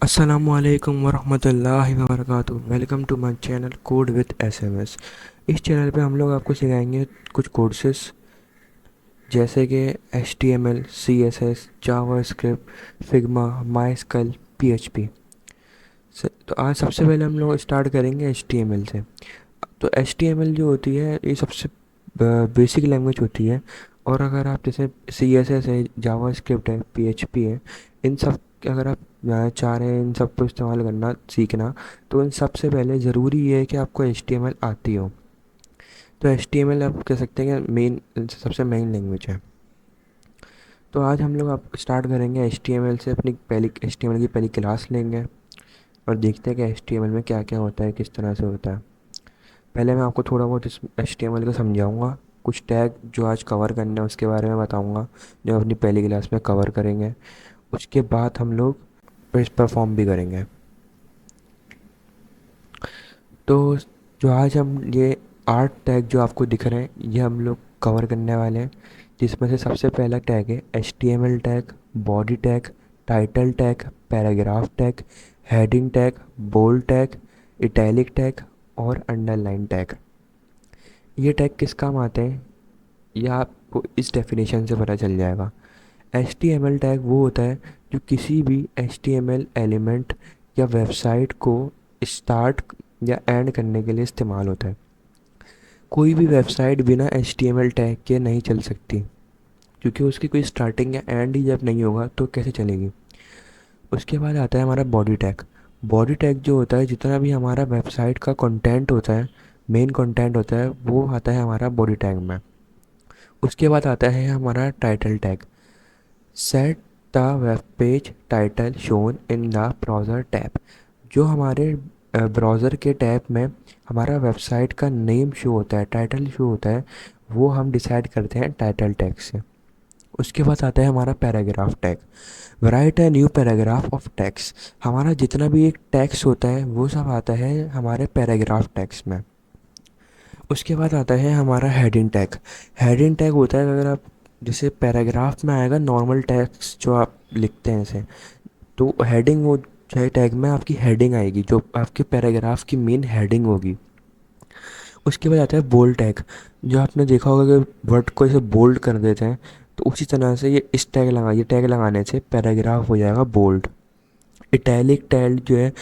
अस्सलामुअलैकुम वरहमतुल्लाहि वबरकातुहू। Welcome to my channel code with SMS. इस चैनल पे हम लोग आपको सिखाएंगे कुछ कोर्सेस जैसे कि HTML, CSS, JavaScript, Figma, MySQL, PHP। तो आज सबसे पहले हम लोग स्टार्ट करेंगे HTML से। तो HTML जो होती है ये सबसे बेसिक लैंग्वेज होती है। और अगर आप जैसे CSS है, जावास्क्रिप्ट है, PHP है, इन सब अगर आप चाह रहे हैं इन सब को इस्तेमाल करना सीखना, तो इन सबसे पहले ज़रूरी ये है कि आपको HTML आती हो। तो HTML आप कह सकते हैं कि मेन सबसे मेन लैंग्वेज है। तो आज हम लोग आप स्टार्ट करेंगे HTML से। अपनी पहली HTML की पहली क्लास लेंगे और देखते हैं कि HTML में क्या क्या होता है, किस तरह से होता है। पहले मैं आपको थोड़ा बहुत इस HTML को समझाऊंगा। कुछ टैग जो आज कवर करना है उसके बारे में बताऊंगा, जो अपनी पहली क्लास में कवर करेंगे। उसके बाद हम लोग पेज परफॉर्म भी करेंगे। तो जो आज हम ये 8 टैग जो आपको दिख रहे हैं ये हम लोग कवर करने वाले हैं, जिसमें से सबसे पहला टैग है HTML tag, body tag, title tag, paragraph tag, heading tag, bold tag, italic tag और अंडरलाइन टैग। ये टैग किस काम आते हैं यह आपको इस डेफिनेशन से पता चल जाएगा। HTML टैग वो होता है जो किसी भी HTML एलिमेंट या वेबसाइट को स्टार्ट या एंड करने के लिए इस्तेमाल होता है। कोई भी वेबसाइट बिना HTML टैग के नहीं चल सकती, क्योंकि उसकी कोई स्टार्टिंग या एंड ही जब नहीं होगा तो कैसे चलेगी। उसके बाद आता है हमारा बॉडी टैग। बॉडी टैग जो होता है, जितना भी हमारा वेबसाइट का कंटेंट होता है, मेन कंटेंट होता है, वो आता है हमारा बॉडी टैग में। उसके बाद आता है हमारा title tag. Set the web page title shown in the browser tab. जो हमारे ब्राउज़र के टैब में हमारा वेबसाइट का नेम शो होता है, टाइटल शो होता है, वो हम डिसाइड करते हैं टाइटल टैग से। उसके बाद आता है हमारा paragraph tag. Right a new paragraph of text. हमारा जितना भी एक टेक्स्ट होता है वो सब आता है हमारे पैराग्राफ टैग्स में। उसके बाद आता है हमारा हेडिंग टैग। हेडिंग टैग होता है, अगर आप जैसे पैराग्राफ में आएगा नॉर्मल टेक्स्ट जो आप लिखते हैं ऐसे, तो हेडिंग वो चाहे टैग में आपकी हेडिंग आएगी जो आपके पैराग्राफ की मेन हेडिंग होगी। उसके बाद आता है बोल्ड टैग। जो आपने देखा होगा कि वर्ड को ऐसे बोल्ड कर देते हैं, तो उसी तरह से ये टैग लगाने से पैराग्राफ हो जाएगा बोल्ड। इटैलिक टैग जो है,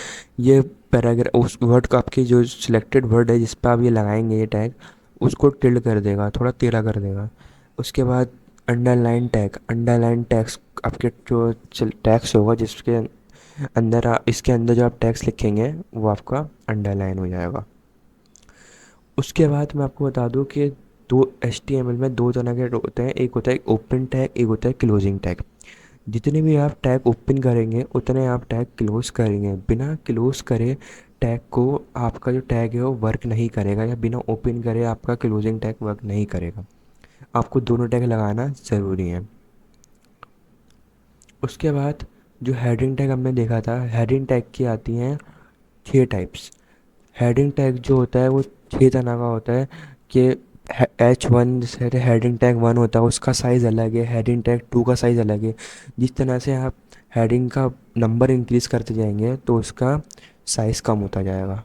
ये पैराग्राफ उस वर्ड का आपके जो सिलेक्टेड वर्ड है जिस पर आप ये लगाएंगे ये टैग, उसको टिल्ड कर देगा, थोड़ा टेढ़ा कर देगा। उसके बाद अंडरलाइन टैग। अंडरलाइन टैग्स आपके जो टैक्स होगा जिसके अंदर इसके अंदर जो आप टैक्स लिखेंगे वो आपका अंडरलाइन हो जाएगा। उसके बाद मैं आपको बता दूं कि दो HTML में दो तरह के होते हैं, एक होता है ओपन टैग, एक होता है क्लोजिंग टैग। जितने भी आप टैग ओपन करेंगे उतने आप टैग क्लोज करेंगे। बिना क्लोज करे टैग को आपका जो टैग है वो वर्क नहीं करेगा, या बिना ओपन करे आपका क्लोजिंग टैग वर्क नहीं करेगा। आपको दोनों टैग लगाना ज़रूरी है। उसके बाद जो हेडिंग टैग हमने देखा था, हेडिंग टैग की आती हैं 6 टाइप्स। हेडिंग टैग जो होता है वो 6 तरह का होता है कि H1 जैसे हेडिंग टैग 1 होता है उसका साइज़ अलग है, हेडिंग टैग 2 का साइज़ अलग है। जिस तरह से आप हेडिंग का नंबर इंक्रीज़ करते जाएंगे तो उसका साइज़ कम होता जाएगा।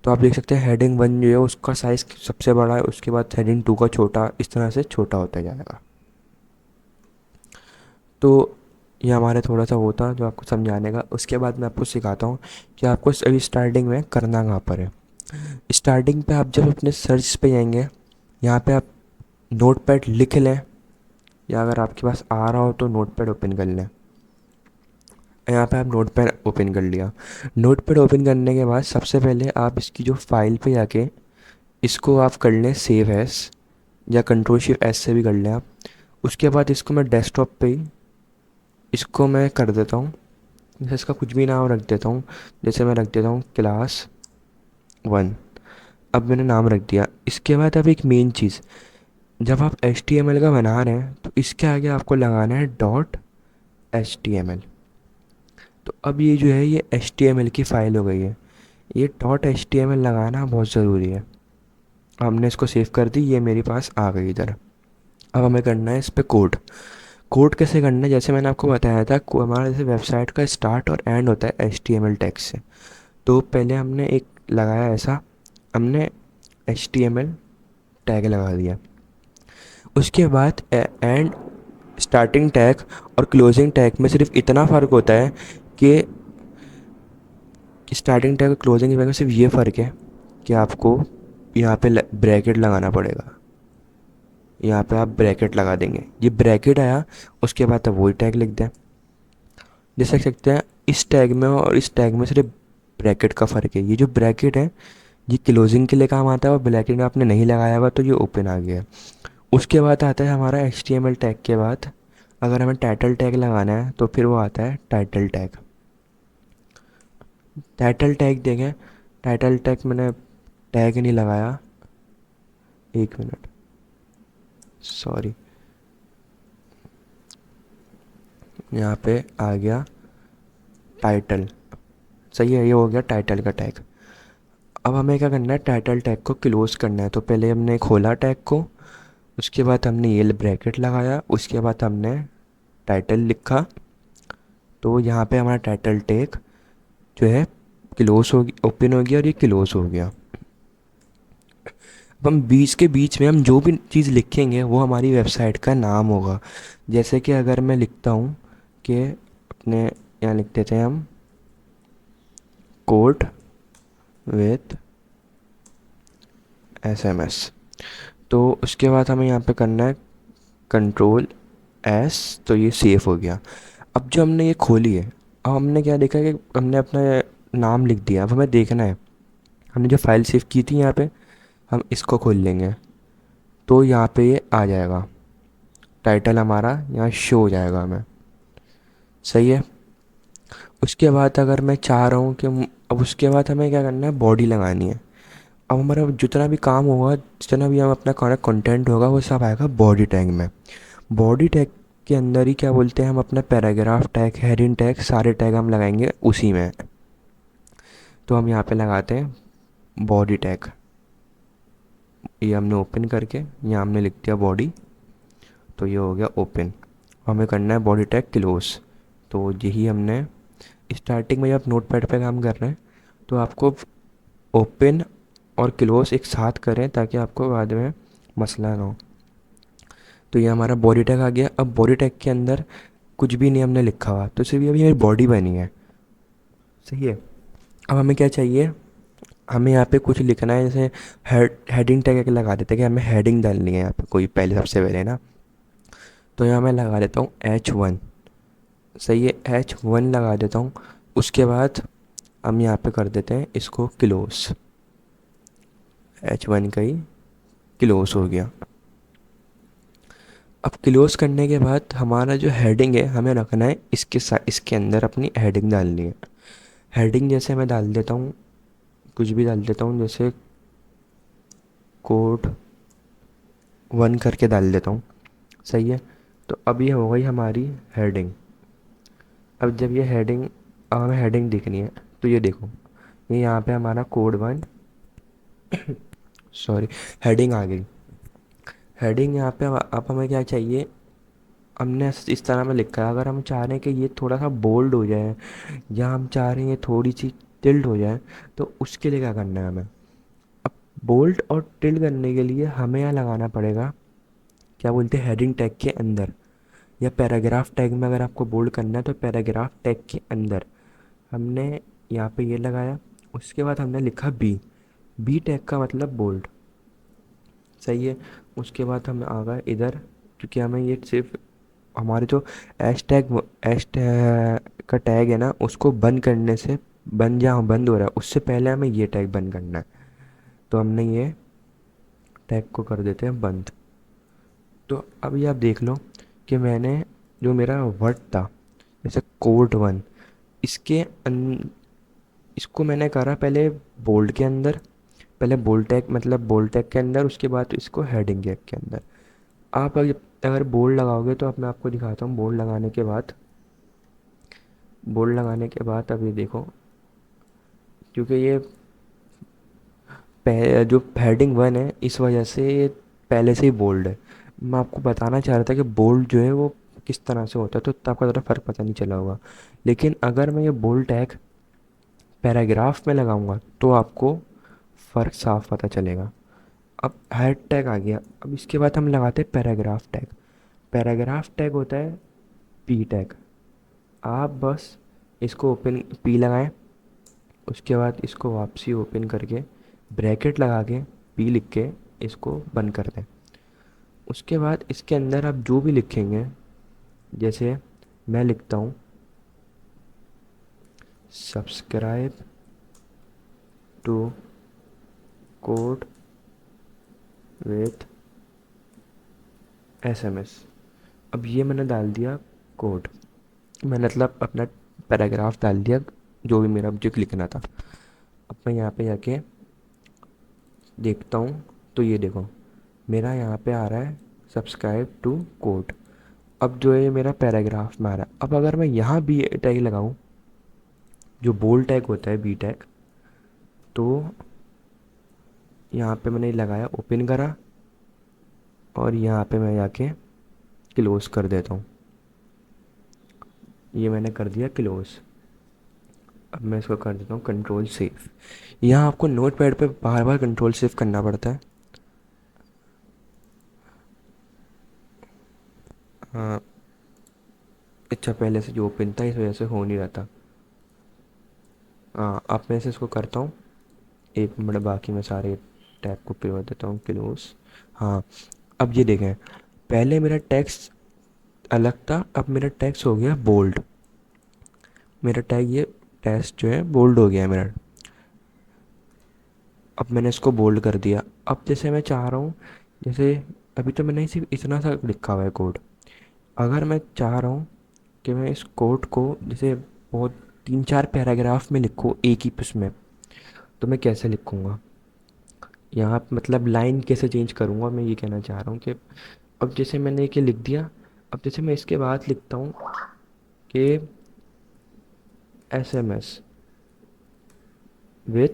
तो आप देख सकते हैं हेडिंग 1 जो है उसका साइज़ सबसे बड़ा है, उसके बाद हेडिंग 2 का छोटा, इस तरह से छोटा होता जाएगा। तो ये हमारे थोड़ा सा होता जो आपको समझाने का। उसके बाद मैं आपको सिखाता हूँ कि आपको अभी स्टार्टिंग में करना कहाँ पर है। स्टार्टिंग पे आप जब अपने सर्च पे जाएंगे, यहाँ पे आप नोटपैड लिख लें, या अगर आपके पास आ रहा हो तो नोटपैड ओपन कर लें। यहाँ पे आप नोटपैड ओपन कर लिया। नोटपैड ओपन करने के बाद सबसे पहले आप इसकी जो फाइल पे जाके इसको आप कर लें सेव एस, या Ctrl+Shift+S से भी कर लें आप। उसके बाद इसको मैं डेस्कटॉप पे ही इसको मैं कर देता हूँ, जैसे इसका कुछ भी नाम रख देता हूँ। जैसे मैं रख देता हूँ क्लास 1। अब मैंने नाम रख दिया। इसके बाद अब एक मेन चीज़, जब आप HTML का बना रहे हैं तो इसके आगे आपको लगाना है .html। तो अब ये जो है ये HTML की फ़ाइल हो गई है। ये .html लगाना बहुत ज़रूरी है। हमने इसको सेव कर दी, ये मेरे पास आ गई इधर। अब हमें करना है इस पर कोड। कोड कैसे करना है, जैसे मैंने आपको बताया था हमारा जैसे वेबसाइट का स्टार्ट और एंड होता है HTML टैग से। तो पहले हमने एक लगाया ऐसा, हमने HTML टैग लगा दिया। उसके बाद एंड स्टार्टिंग टैग और क्लोजिंग टैग में सिर्फ इतना फ़र्क होता है कि स्टार्टिंग टैग और क्लोजिंग टैग में सिर्फ ये फ़र्क है कि आपको यहाँ पे ब्रैकेट लगाना पड़ेगा। यहाँ पे आप ब्रैकेट लगा देंगे, ये ब्रैकेट आया, उसके बाद आप वही टैग लिख दें। जैसे देख सकते हैं इस टैग में और इस टैग में सिर्फ ब्रैकेट का फ़र्क है। ये जो ब्रैकेट है ये क्लोजिंग के लिए काम आता है, और ब्रैकेट आपने नहीं लगाया हुआ तो ये ओपन आ गया। उसके बाद आता है हमारा HTML टैग के बाद अगर हमें टाइटल टैग लगाना है तो फिर वो आता है टाइटल टैग। टाइटल टैग देखें, टाइटल टैग मैंने टैग नहीं लगाया, एक मिनट, सॉरी, यहाँ पे आ गया टाइटल। सही है, ये हो गया टाइटल का टैग। अब हमें क्या करना है, टाइटल टैग को क्लोज करना है। तो पहले हमने खोला टैग को, उसके बाद हमने ये ब्रैकेट लगाया, उसके बाद हमने टाइटल लिखा। तो यहाँ पे हमारा टाइटल टैग जो है क्लोज हो गया, ओपन हो गया और ये क्लोज हो गया। अब हम बीच के बीच में हम जो भी चीज़ लिखेंगे वो हमारी वेबसाइट का नाम होगा। जैसे कि अगर मैं लिखता हूँ कि अपने यहाँ लिख देते हैं हम कोड विथ SMS। तो उसके बाद हमें यहाँ पे करना है Ctrl+S, तो ये सेव हो गया। अब जो हमने ये खोली है, अब हमने क्या देखा कि हमने अपना नाम लिख दिया। अब हमें देखना है हमने जो फाइल सेव की थी यहाँ पे, हम इसको खोल लेंगे तो यहाँ पे ये आ जाएगा, टाइटल हमारा यहाँ शो हो जाएगा हमें। सही है। उसके बाद अगर मैं चाह रहा हूँ कि अब उसके बाद हमें क्या करना है, बॉडी लगानी है। अब हमारा जितना भी काम होगा, जितना भी हम अपना कंटेंट होगा वो सब आएगा बॉडी टैग में। बॉडी टैग के अंदर ही क्या बोलते हैं हम अपना पैराग्राफ टैग, हेडिंग टैग, सारे टैग हम लगाएंगे उसी में। तो हम यहाँ पे लगाते हैं बॉडी टैग, ये हमने ओपन करके यहाँ हमने लिख दिया बॉडी, तो ये हो गया ओपन। हमें करना है बॉडी टैग क्लोज। तो यही हमने स्टार्टिंग में, जब आप नोटपैड पे काम कर रहे हैं तो आपको ओपन और क्लोज एक साथ करें ताकि आपको बाद में मसला ना हो। तो ये हमारा बॉडी टैग आ गया। अब बॉडी टैग के अंदर कुछ भी नहीं हमने लिखा हुआ, तो सिर्फ अभी मेरी बॉडी बनी है। सही है। अब हमें क्या चाहिए, हमें यहाँ पे कुछ लिखना है, जैसे हेडिंग टैग एक लगा देते हैं कि हमें हेडिंग डालनी है यहाँ पे कोई पहले, सबसे पहले ना। तो यहाँ मैं लगा देता हूँ H1। सही है, H1 लगा देता हूँ। उसके बाद हम यहाँ पे कर देते हैं इसको क्लोज, H1 का ही क्लोज हो गया। अब क्लोज करने के बाद हमारा जो हेडिंग है हमें रखना है इसके अंदर अपनी हेडिंग डालनी है। हेडिंग जैसे मैं डाल देता हूँ, कुछ भी डाल देता हूँ, जैसे कोड 1 करके डाल देता हूँ। सही है। तो अब ये हो गई हमारी हेडिंग। अब जब ये हेडिंग, अब हमें हेडिंग दिखनी है, तो ये देखो, ये यहाँ पे हमारा कोड 1 सॉरी, हेडिंग आ गई। हेडिंग यहाँ पे अब हमें क्या चाहिए, हमने इस तरह में लिखा है। अगर हम चाह रहे हैं कि ये थोड़ा सा बोल्ड हो जाए, या हम चाह रहे हैं ये थोड़ी सी टिल्ड हो जाए, तो उसके लिए क्या करना है हमें, अब बोल्ड और टिल्ड करने के लिए हमें यहाँ लगाना पड़ेगा, क्या बोलते हैं, हेडिंग टैग के अंदर, या पैराग्राफ टैग में अगर आपको बोल्ड करना है तो पैराग्राफ टैग के अंदर हमने यहाँ पे ये लगाया। उसके बाद हमने लिखा बी टैग का मतलब बोल्ड। सही है। उसके बाद हम आ गए इधर, क्योंकि हमें ये सिर्फ हमारे जो एश टैग का टैग है ना, उसको बंद करने से, बंद जहाँ बंद हो रहा है उससे पहले हमें ये टैग बंद करना है। तो हमने ये टैग को कर देते हैं बंद। तो अभी आप देख लो कि मैंने जो मेरा वर्ड था, जैसे कोड 1, इसके इसको मैंने करा पहले बोल्ड के अंदर, पहले बोल्ड टैग मतलब बोल्ड टैग के अंदर, उसके बाद इसको हेडिंग टैग के अंदर। आप अगर बोल्ड लगाओगे तो अब मैं आपको दिखाता हूँ बोल्ड लगाने के बाद। बोल्ड लगाने के बाद अब ये देखो, क्योंकि ये जो हेडिंग 1 है इस वजह से ये पहले से ही बोल्ड है। मैं आपको बताना चाह रहा था कि बोल्ड जो है वो किस तरह से होता है, तो इतना आपको ज़्यादा फ़र्क पता नहीं चला होगा। लेकिन अगर मैं ये बोल्ड टैग पैराग्राफ में लगाऊंगा तो आपको फ़र्क साफ पता चलेगा। अब हेड टैग आ गया, अब इसके बाद हम लगाते हैं पैराग्राफ टैग। पैराग्राफ टैग होता है पी टैग। आप बस इसको ओपन पी लगाएं, उसके बाद इसको वापसी ओपन करके ब्रैकेट लगा के पी लिख के इसको बंद कर दें। उसके बाद इसके अंदर आप जो भी लिखेंगे, जैसे मैं लिखता हूँ subscribe to code with SMS. अब ये मैंने डाल दिया कोड, मैंने मतलब अपना पैराग्राफ डाल दिया, जो भी मेरा जो लिखना था। अब मैं यहाँ पे जाके देखता हूँ, तो ये देखो मेरा यहाँ पे आ रहा है सब्सक्राइब टू कोड। अब जो है मेरा पैराग्राफ में आ रहा है। अब अगर मैं यहाँ बी टैग लगाऊँ, जो बोल्ड टैग होता है बी टैग, तो यहाँ पे मैंने लगाया, ओपन करा, और यहाँ पे मैं जाके क्लोज़ कर देता हूँ। ये मैंने कर दिया क्लोज़। अब मैं इसको कर देता हूँ कंट्रोल सेव। यहाँ आपको नोट पैड पर बार बार कंट्रोल सेव करना पड़ता है। हाँ, अच्छा पहले से जो ओपन था इस वजह से हो नहीं रहा था। हाँ, अब मैं से इसको करता हूँ, एक मिनट बाकी मैं सारे टैब को कर देता हूँ क्लोज। हाँ, अब ये देखें, पहले मेरा टेक्स्ट अलग था, अब मेरा टेक्स्ट हो गया बोल्ड। मेरा टैग ये टेक्स्ट जो है बोल्ड हो गया है मेरा। अब मैंने इसको बोल्ड कर दिया। अब जैसे मैं चाह रहा हूँ, जैसे अभी तो मैंने सिर्फ इतना सा लिखा हुआ है कोड, अगर मैं चाह रहा हूँ कि मैं इस कोड को जैसे बहुत 3-4 पैराग्राफ में लिखूँ एक ही उसमें, तो मैं कैसे लिखूँगा, यहाँ पे मतलब लाइन कैसे चेंज करूँगा, मैं ये कहना चाह रहा हूँ कि अब जैसे मैंने ये लिख दिया, अब जैसे मैं इसके बाद लिखता हूँ कि एसएमएस विथ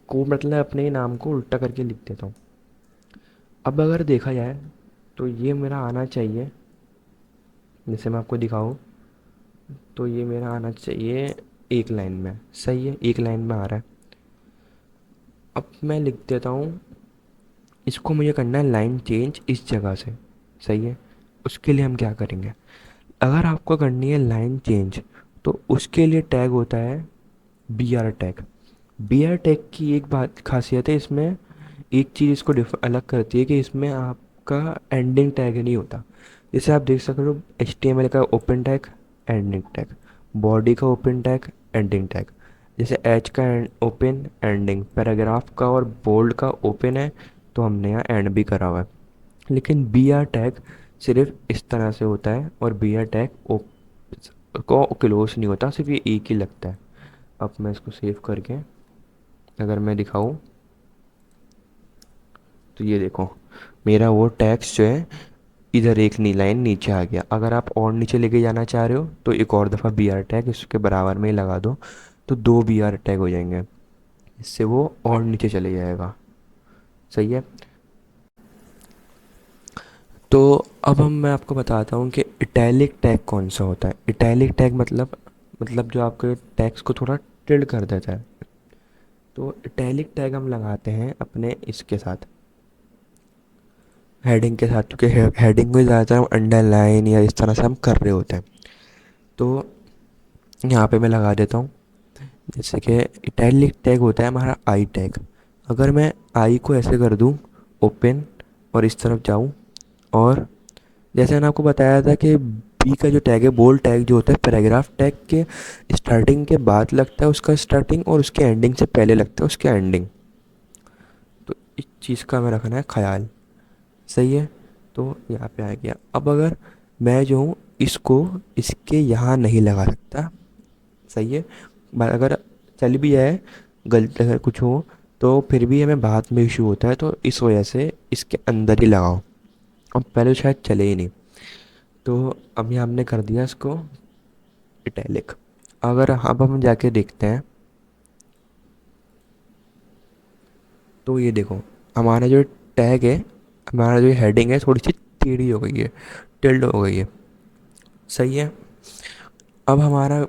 को, मतलब अपने ही नाम को उल्टा करके लिख देता हूँ। अब अगर देखा जाए तो ये मेरा आना चाहिए, जैसे मैं आपको दिखाऊँ, तो ये मेरा आना चाहिए एक लाइन में, सही है, एक लाइन में आ रहा है। अब मैं लिख देता हूँ, इसको मुझे करना है लाइन चेंज इस जगह से, सही है। उसके लिए हम क्या करेंगे, अगर आपको करनी है लाइन चेंज, तो उसके लिए टैग होता है B R tag. B R tag की एक बात खासियत है इसमें, एक चीज़ इसको अलग करती है कि इसमें आपका एंडिंग टैग नहीं होता। जैसे आप देख सकते हो एच टी एम एल का open tag, ending tag, body का ओपन टैग, एंडिंग टैग, जैसे एच का ओपन एंडिंग, पैराग्राफ का और बोल्ड का ओपन है, तो हमने यहाँ एंड भी करा हुआ है। लेकिन बी आर टैग सिर्फ इस तरह से होता है, और बी आर टैग को क्लोज नहीं होता, सिर्फ ये एक ही लगता है। अब मैं इसको सेव करके अगर मैं दिखाऊं, तो ये देखो मेरा वो टैक्स जो है इधर एक नी लाइन नीचे आ गया। अगर आप और नीचे लेके जाना चाह रहे हो तो एक और दफ़ा बी आर टैग इसके बराबर में ही लगा दो, तो 2 बी आर टैग हो जाएंगे, इससे वो और नीचे चले जाएगा, सही है। तो अब मैं आपको बताता हूँ कि इटैलिक टैग कौन सा होता है। इटैलिक टैग मतलब जो आपके टैग्स को थोड़ा टिल्ड कर देता है। तो इटैलिक टैग हम लगाते हैं अपने इसके साथ, हेडिंग के साथ, क्योंकि हेडिंग में ज़्यादातर हम अंडरलाइन या इस तरह से हम कर रहे होते हैं। तो यहाँ पे मैं लगा देता हूँ, जैसे कि इटैलिक टैग होता है हमारा आई टैग। अगर मैं आई को ऐसे कर दूँ ओपन, और इस तरफ जाऊँ, और जैसे मैंने आपको बताया था कि बी का जो टैग है बोल्ड टैग जो होता है पैराग्राफ टैग के स्टार्टिंग के बाद लगता है उसका स्टार्टिंग, और उसके एंडिंग से पहले लगता है उसके एंडिंग। तो इस चीज़ का हमें रखना है ख्याल, सही है। तो यहाँ पे आ गया। अब अगर मैं जो हूँ इसको इसके यहाँ नहीं लगा सकता, सही है, अगर चल भी जाए, गलत अगर कुछ हो तो फिर भी हमें बाद में इशू होता है, तो इस वजह से इसके अंदर ही लगाओ। अब पहले शायद चले ही नहीं, तो अब यहाँ हमने कर दिया इसको इटैलिक। अगर अब हम जाके देखते हैं, तो ये देखो हमारा जो टैग है, हमारा जो हेडिंग है थोड़ी सी टेढ़ी हो गई है, टिल्ड हो गई है। सही है। अब हमारा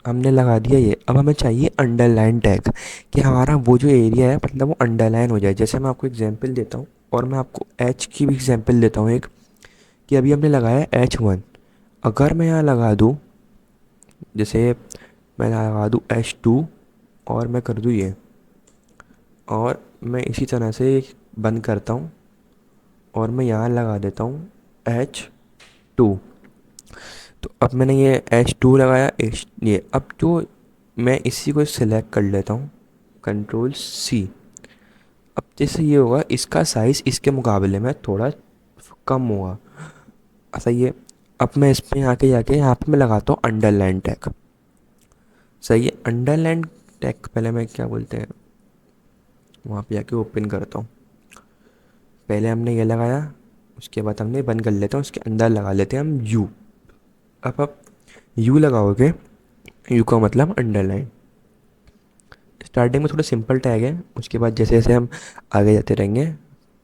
हमने लगा दिया ये, अब हमें चाहिए अंडरलाइन टैग, कि हमारा वो जो एरिया है मतलब वो अंडरलाइन हो जाए। जैसे मैं आपको एग्जांपल देता हूँ, और मैं आपको एच की भी एग्जांपल देता हूँ एक, कि अभी हमने लगाया H1, अगर मैं यहाँ लगा दूँ, जैसे मैं लगा दूँ H2, और मैं कर दूँ ये, और मैं इसी तरह से बंद करता हूँ, और मैं यहाँ लगा देता हूँ H2। तो अब मैंने ये H2 लगाया, H ये, अब जो मैं इसी को सिलेक्ट कर लेता हूँ, Ctrl+C। अब जैसे ये होगा, इसका साइज़ इसके मुकाबले में थोड़ा कम होगा, सही है। अब मैं इस पे आके जाके यहाँ पे मैं लगाता हूँ अंडरलाइन टैग, सही है। अंडरलाइन टैग पहले मैं क्या बोलते हैं, वहाँ पे जाके ओपन करता हूँ। पहले हमने ये लगाया, उसके बाद हमने बंद कर लेते हैं, उसके अंदर लगा लेते हैं हम यू। अब आप यू लगाओगे, यू का मतलब अंडरलाइन। स्टार्टिंग में थोड़ा सिंपल टैग है, उसके बाद जैसे जैसे हम आगे जाते रहेंगे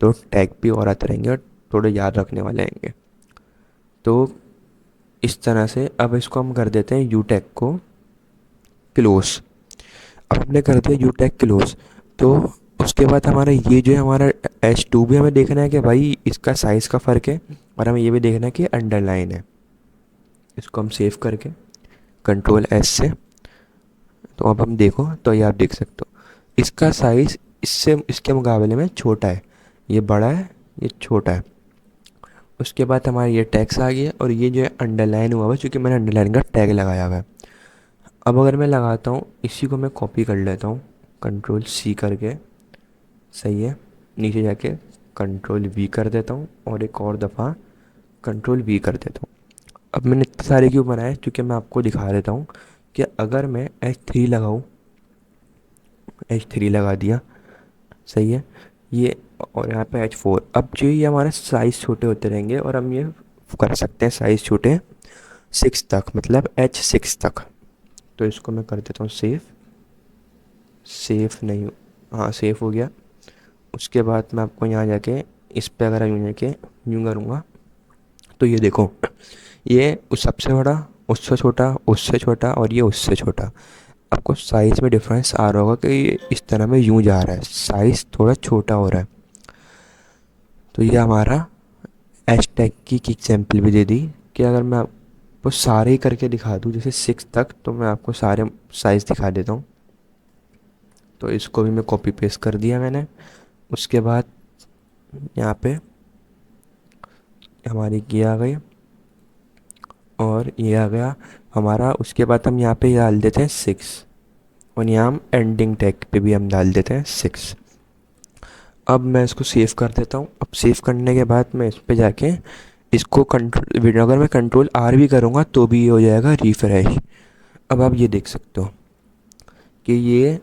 तो टैग भी और आते रहेंगे, और थोड़े याद रखने वाले आएंगे। तो इस तरह से अब इसको हम कर देते हैं यू टैग को क्लोज। अब हमने कर दिया यू टैग क्लोज, तो उसके बाद हमारा ये जो है हमारा H2 भी हमें देखना है कि भाई इसका साइज़ का फ़र्क है, और हमें ये भी देखना है कि अंडरलाइन है। इसको हम सेव करके Ctrl+S से, तो अब हम देखो तो ये आप देख सकते हो इसका साइज़ इससे इसके मुकाबले में छोटा है, ये बड़ा है, ये छोटा है। उसके बाद हमारा ये टैक्स आ गया, और ये जो है अंडरलाइन हुआ हुआ है, क्योंकि मैंने अंडरलाइन का टैग लगाया हुआ है। अब अगर मैं लगाता हूँ, इसी को मैं कॉपी कर लेता हूँ Ctrl+C करके, सही है। नीचे जाके Ctrl+V कर देता हूँ, और एक और दफ़ा Ctrl+V कर देता हूँ। अब मैंने इतने सारे क्यों बनाए, क्योंकि मैं आपको दिखा देता हूँ कि अगर मैं H3 लगाऊँ, H3 लगा दिया, सही है ये, और यहाँ पे H4। अब जो ये हमारे साइज़ छोटे होते रहेंगे, और हम ये कर सकते हैं साइज़ छोटे 6 तक, मतलब H6 तक। तो इसको मैं कर देता हूँ सेव, सेव नहीं, हाँ सेव हो गया। उसके बाद मैं आपको यहाँ जाके इस पे अगर यूँ जाके यूँ करूँगा, तो ये देखो, ये उस सबसे बड़ा, उससे छोटा, उससे छोटा, और ये उससे छोटा। आपको साइज़ में डिफरेंस आ रहा होगा कि ये इस तरह में यूँ जा रहा है, साइज़ थोड़ा छोटा हो रहा है। तो ये हमारा एच टैग की एग्जाम्पल भी दे दी, कि अगर मैं आपको सारे ही करके दिखा दूँ जैसे 6 तक, तो मैं आपको सारे साइज़ दिखा देता हूँ। तो इसको भी मैं कॉपी पेस्ट कर दिया मैंने। उसके बाद यहाँ पे हमारी ये आ गई, और ये आ गया हमारा। उसके बाद हम यहाँ पे डाल देते हैं 6, और यहाँ हम एंडिंग टैग पे भी हम डाल देते हैं 6। अब मैं इसको सेव कर देता हूँ। अब सेव करने के बाद मैं इस पे जाके इसको कंट्रोल, अगर मैं Ctrl+R भी करूँगा तो भी ये हो जाएगा रिफ्रेश। अब आप ये देख सकते हो कि ये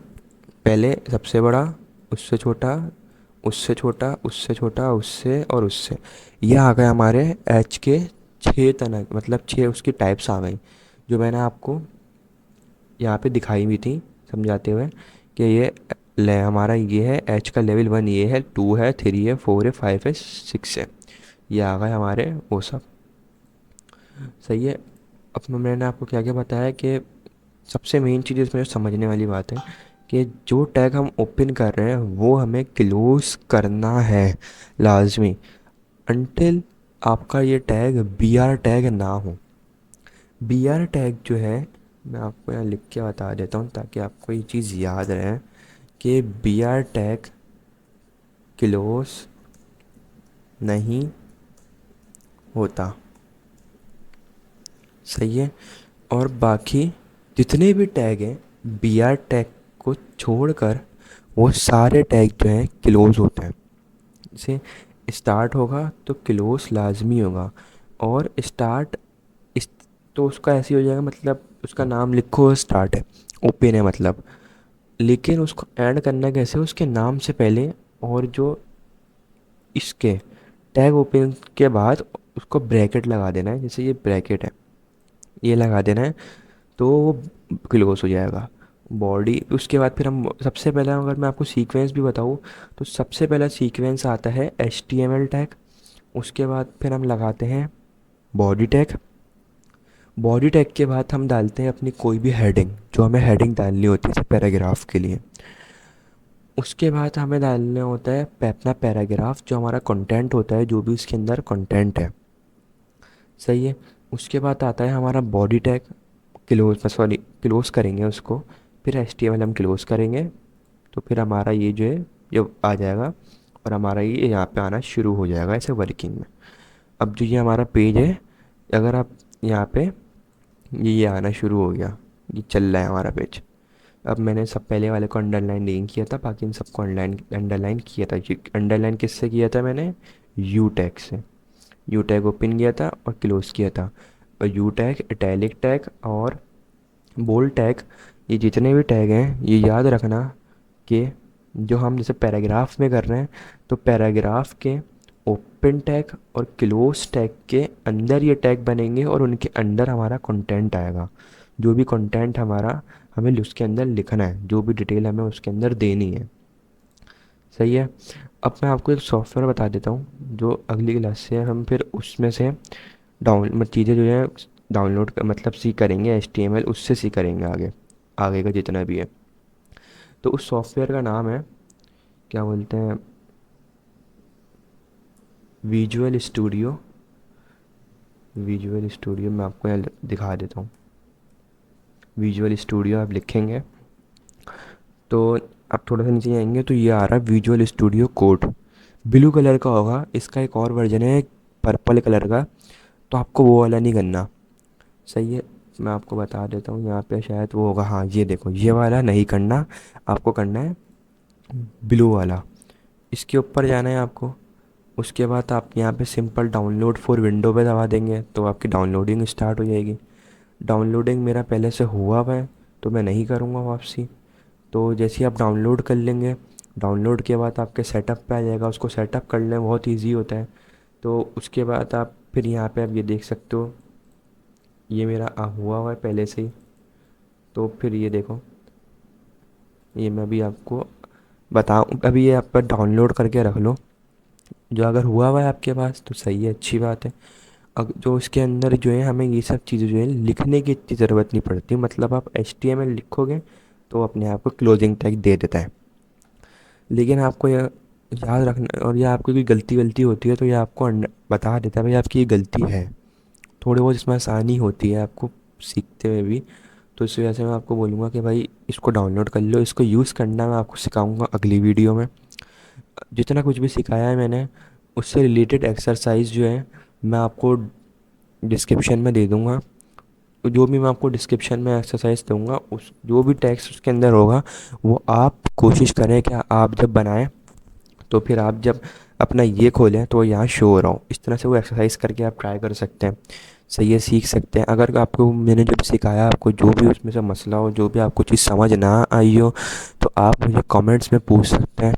पहले सबसे बड़ा, उससे छोटा, उससे छोटा, उससे छोटा, उससे, और उससे, ये आ गए हमारे एच के 6 तना, मतलब 6 उसकी टाइप्स आ गई, जो मैंने आपको यहाँ पे दिखाई हुई थी समझाते हुए, कि ये ले हमारा ये है एच का लेवल 1, ये है 2 है, 3 है, 4 है, 5 है, 6 है। ये आ गए हमारे वो सब, सही है। अब मैंने आपको क्या क्या बताया, कि सबसे मेन चीज़ इसमें जो समझने वाली बात है, कि जो टैग हम ओपन कर रहे हैं वो हमें क्लोज करना है लाजमी, अनटिल आपका ये टैग बी आर टैग ना हो। बी आर टैग जो है, मैं आपको यहाँ लिख के बता देता हूँ ताकि आपको ये चीज़ याद रहे, कि बी आर टैग क्लोज नहीं होता, सही है। और बाकी जितने भी टैग हैं बी आर टैग को छोड़कर, वो सारे टैग जो हैं क्लोज होते हैं। जैसे स्टार्ट होगा तो क्लोज लाजमी होगा, और स्टार्ट इस, तो उसका ऐसे ही हो जाएगा, मतलब उसका नाम लिखो स्टार्ट है, ओपन है मतलब, लेकिन उसको ऐड करना कैसे, उसके नाम से पहले, और जो इसके टैग ओपन के बाद उसको ब्रैकेट लगा देना है, जैसे ये ब्रैकेट है, ये लगा देना है, तो वो क्लोज हो जाएगा बॉडी। उसके बाद फिर हम सबसे पहले, अगर मैं आपको सीक्वेंस भी बताऊँ, तो सबसे पहला सीक्वेंस आता है HTML टैग। उसके बाद फिर हम लगाते हैं बॉडी टैग, बॉडी टैग के बाद हम डालते हैं अपनी कोई भी हेडिंग, जो हमें हेडिंग डालनी होती है जैसे पैराग्राफ के लिए। उसके बाद हमें डालना होता है अपना पैराग्राफ, जो हमारा कंटेंट होता है, जो भी उसके अंदर कंटेंट है। सही है। उसके बाद आता है हमारा body tag, close sorry close करेंगे उसको, फिर HTML हम क्लोज करेंगे, तो फिर हमारा ये जो है ये आ जाएगा, और हमारा ये यहाँ पे आना शुरू हो जाएगा ऐसे वर्किंग में। अब जो ये हमारा पेज है, अगर आप यहाँ पे ये आना शुरू हो गया, ये चल रहा है हमारा पेज। अब मैंने सब पहले वाले को अंडरलाइन नहीं किया था, बाकी इन सबको अंडरलाइन किया था। अंडरलाइन किससे किया था मैंने? यू टैग से। यू टैग ओपन किया था और क्लोज़ किया था। और यू टैग, इटैलिक टैग और बोल्ड टैग, ये जितने भी टैग हैं ये याद रखना कि जो हम जैसे पैराग्राफ में कर रहे हैं, तो पैराग्राफ के ओपन टैग और क्लोज टैग के अंदर ये टैग बनेंगे, और उनके अंदर हमारा कंटेंट आएगा। जो भी कंटेंट हमारा हमें उसके अंदर लिखना है, जो भी डिटेल हमें उसके अंदर देनी है। सही है। अब मैं आपको एक सॉफ्टवेयर बता देता हूँ, जो अगली क्लास से हम फिर उसमें से चीज़ें जो है डाउनलोड मतलब सी करेंगे, HTML उससे सी करेंगे आगे, आगे का जितना भी है। तो उस सॉफ्टवेयर का नाम है, क्या बोलते हैं, विजुअल स्टूडियो। विजुअल स्टूडियो मैं आपको यहाँ दिखा देता हूँ। विजुअल स्टूडियो आप लिखेंगे तो आप थोड़ा सा नीचे आएंगे तो ये आ रहा है visual studio code. Blue colour का होगा, इसका एक और वर्जन है पर्पल कलर का, तो आपको वो वाला नहीं करना। सही है। मैं आपको बता देता हूँ, यहाँ पे शायद वो होगा, हाँ ये देखो, ये वाला नहीं करना, आपको करना है ब्लू वाला। इसके ऊपर जाना है आपको। उसके बाद आप यहाँ पे सिंपल डाउनलोड फॉर विंडो पे दबा देंगे, तो आपकी डाउनलोडिंग स्टार्ट हो जाएगी। डाउनलोडिंग मेरा पहले से हुआ हुआ है, तो मैं नहीं करूँगा वापसी। तो जैसे ही आप डाउनलोड कर लेंगे, डाउनलोड के बाद आपके सेटअप पे आ जाएगा, उसको सेटअप कर लें, बहुत इजी होता है। तो उसके बाद आप फिर यहाँ पे आप ये देख सकते हो, ये मेरा हुआ हुआ है पहले से ही। तो फिर ये देखो, ये मैं भी आपको बताऊँ, अभी ये आप पर डाउनलोड करके रख लो। जो अगर हुआ हुआ है आपके पास तो सही है, अच्छी बात है। जो इसके अंदर जो है हमें ये सब चीज़ें जो है लिखने की इतनी ज़रूरत नहीं पड़ती, मतलब आप HTML लिखोगे तो अपने आप को क्लोजिंग टैग दे देता है। लेकिन आपको यह याद रखना, और ये आपको कोई गलती वलती होती है तो ये आपको बता देता है भाई आपकी ये गलती है। थोड़ी बहुत इसमें आसानी होती है आपको सीखते हुए भी। तो इस वजह से मैं आपको बोलूँगा कि भाई इसको डाउनलोड कर लो, इसको यूज़ करना मैं आपको सिखाऊंगा अगली वीडियो में। जितना कुछ भी सिखाया है मैंने, उससे रिलेटेड एक्सरसाइज जो है मैं आपको डिस्क्रिप्शन में दे दूँगा। जो भी मैं आपको डिस्क्रिप्शन में एक्सरसाइज दूंगा, उस जो भी टेक्स्ट उसके अंदर होगा, वो आप कोशिश करें कि आप जब बनाएं तो फिर आप जब अपना ये खोलें तो यहाँ शो हो रहा हो, इस तरह से वो एक्सरसाइज करके आप ट्राई कर सकते हैं। सही है, सीख सकते हैं। अगर आपको मैंने जब सिखाया, आपको जो भी उसमें से मसला हो, जो भी आपको चीज़ समझ ना आई हो, तो आप मुझे कमेंट्स में पूछ सकते हैं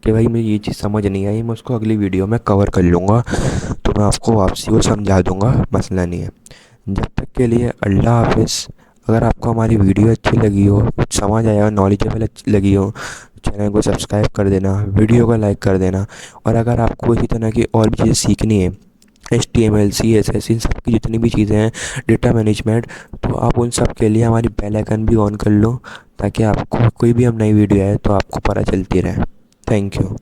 कि भाई मुझे ये चीज़ समझ नहीं आई, मैं उसको अगली वीडियो में कवर कर लूँगा, तो मैं आपको वापसी वो समझा दूँगा, मसला नहीं है। जब तक के लिए अल्लाह हाफिज़। अगर आपको हमारी वीडियो अच्छी लगी हो, कुछ समझ आया हो, नॉलेजेबल लगी हो, चैनल को सब्सक्राइब कर देना, वीडियो को लाइक कर देना। और अगर आपको इसी तरह की और भी चीज़ें सीखनी है, HTML CSS इन सब की जितनी भी चीज़ें हैं, डेटा मैनेजमेंट, तो आप उन सब के लिए हमारी बेल आइकन भी ऑन कर लो, ताकि आपको कोई भी हम नई वीडियो आए तो आपको पता चलती रहे। Thank you.